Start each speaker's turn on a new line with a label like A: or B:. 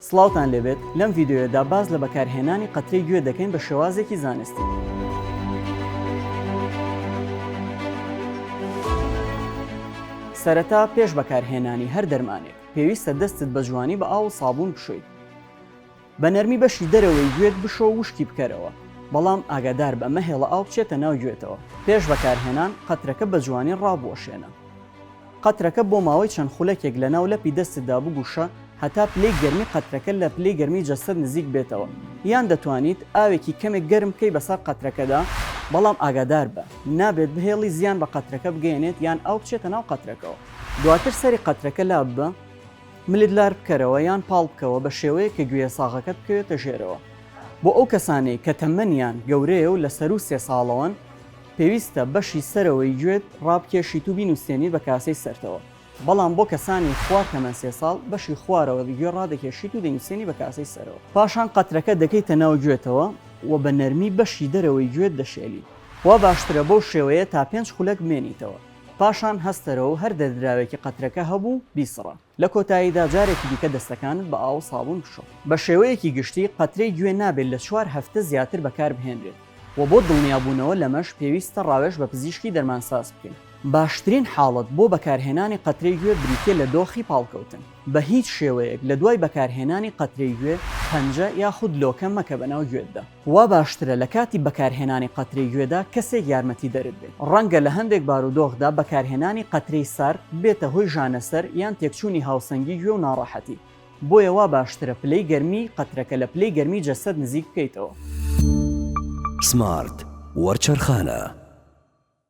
A: سڵاوتان لێبێت لەم ڤیدیۆیەدا باز لە بەکارهێنانی قەترەی گوێ دەکەین بە شێوازێکی زانستی. سەرەتا پێش بەکارهێنانی هەر دەرمانێک پێویستە دەستت بە جوانی بە ئاو و سابوون بشۆیت. بە نەرمی بەشی دەرەوەی گوێت بشۆ و وشکی بکەرەوە، بەڵام ئاگادار بە مەهێڵە ئاو بچێتە ناو گوێتەوە. پێش بەکارهێنان قەترەکە بە جوانی ڕابوەشێنە. قەترەکە بۆ ماوەی چەند خولەکێک لە ناو لەپی دەستتدا بگوشە هەتا پلەی گەرمی قەترەکە لە پلەی گەرمی جەسەد نزیک بێتەوە، یان دەتوانیت ئاوێکی کەمێک گەرم بکەی بەسەر قەترەکەدا، بەڵام ئاگادار بە نابێت بهێڵی زیان بە قەترەکە بگەێنێت یان ئەو بچێتە ناو قەترەکەەوە. دواتر سەری قەترەکە لاب بە، ملت لار بکەرەوە یان پاڵ بکەوە بە شێوەیە کە گوێ ساغەکەت بکەوێتە ژێرەوە. بۆ ئەو کەسانەی کە تەمەنیان گەورەیە و لە سەر و 3 ساڵەوەن، پێویستە بەشی سەرەوەی گوێت ڕابکێشیت و بینوسێنیت بە کاسەی سەرتەوە، بەڵام بۆ کەسانی خوار تەمەن 3 ساڵ بەشی خوارەوە گوێ ڕادەکێشیت و دەنووسێنی بە کاسەی سەرەوە. پاشان قەترەکە دەکەیتە ناو گوێتەوە و بە نەرمی بەشی دەرەوەی گوێت دەشێلی. وا باشترە بەو شێوەیە تا 5 خولەک بمێنیتەوە. پاشان هەستەرەوە هەر دەردراوێکی قەترەکە هەبوو بیسڕە. لە کۆتاییدا جارێکی دیکە دەستەکانت بە ئاو سابوون بشۆ. بە شێوەیەکی گشتی قەترەی گوێ نابێت لە 4 هەفتە زیاتر بەکار بهێنرێت و بۆ دڵنیابوونەوە لەمەش پێویستە ڕاوێژ بە پزیشکی دەرمانساز بکەین. باشترین حاڵەت بۆ بەکارهێنانی قەترەی گوێ بریتیە لە دۆخی پاڵکەوتن. بە هیچ شێوەیەک لە دوای بەکارهێنانی قەترەی گوێ پەنجە یاخود لۆکە مەکە بەناو گوێتدا. وا باشترە لە کاتی بەکارهێنانی قەترەی گوێدا کەسێک یارمەتی دەرت بێت. ڕەنگە لە هەندێک بارودۆخدا بەکارهێنانی قەترەی سار بێتە هۆی ژانەسەر یان تێکچوونی هاوسەنگی گوێ و ناڕەحەتی. بۆیە وا باشترە پلەی گەرمی قەترەکە لە پلەی گەرمی جەسەد نزیک بکەیتەوە.
B: سمارت وەرچەرخانە.